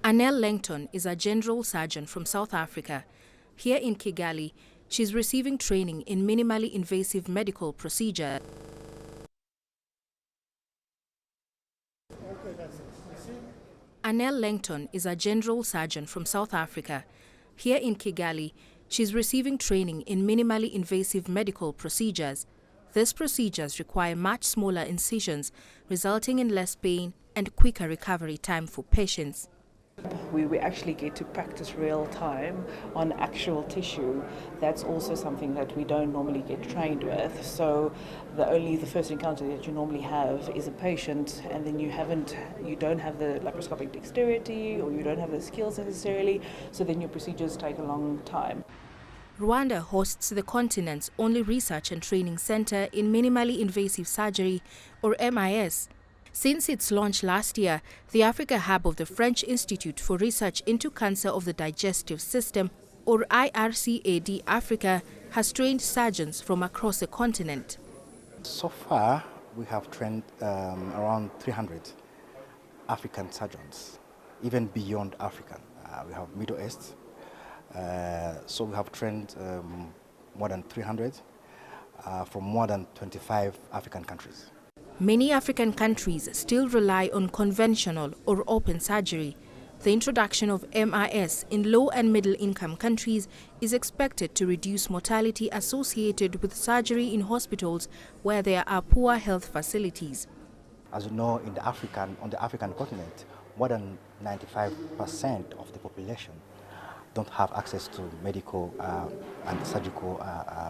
Annelle Langton is a general surgeon from South Africa. Here in Kigali, she's receiving training in minimally invasive medical procedure. Annelle Langton is a general surgeon from South Africa. Here in Kigali, she's receiving training in minimally invasive medical procedures. These procedures require much smaller incisions, resulting in less pain and quicker recovery time for patients. We actually get to practice real time on actual tissue. That's also something that we don't normally get trained with. So the first encounter that you normally have is a patient, and then you don't have the laparoscopic dexterity, or you don't have the skills necessarily, so then your procedures take a long time. Rwanda hosts the continent's only research and training center in minimally invasive surgery, or MIS. Since its launch last year, the Africa Hub of the French Institute for Research into Cancer of the Digestive System, or IRCAD Africa, has trained surgeons from across the continent. So far, we have trained around 300 African surgeons, even beyond African. We have Middle East, so we have trained more than 300 from more than 25 African countries. Many African countries still rely on conventional or open surgery. The introduction of MIS in low and middle-income countries is expected to reduce mortality associated with surgery in hospitals where there are poor health facilities. As you know, on the African continent, more than 95% of the population don't have access to medical and surgical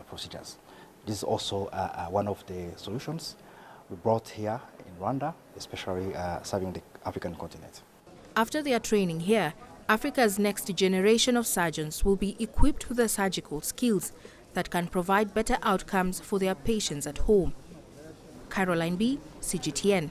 procedures. This is also one of the solutions we brought here in Rwanda, especially serving the African continent. After their training here, Africa's next generation of surgeons will be equipped with the surgical skills that can provide better outcomes for their patients at home. Caroline B., CGTN.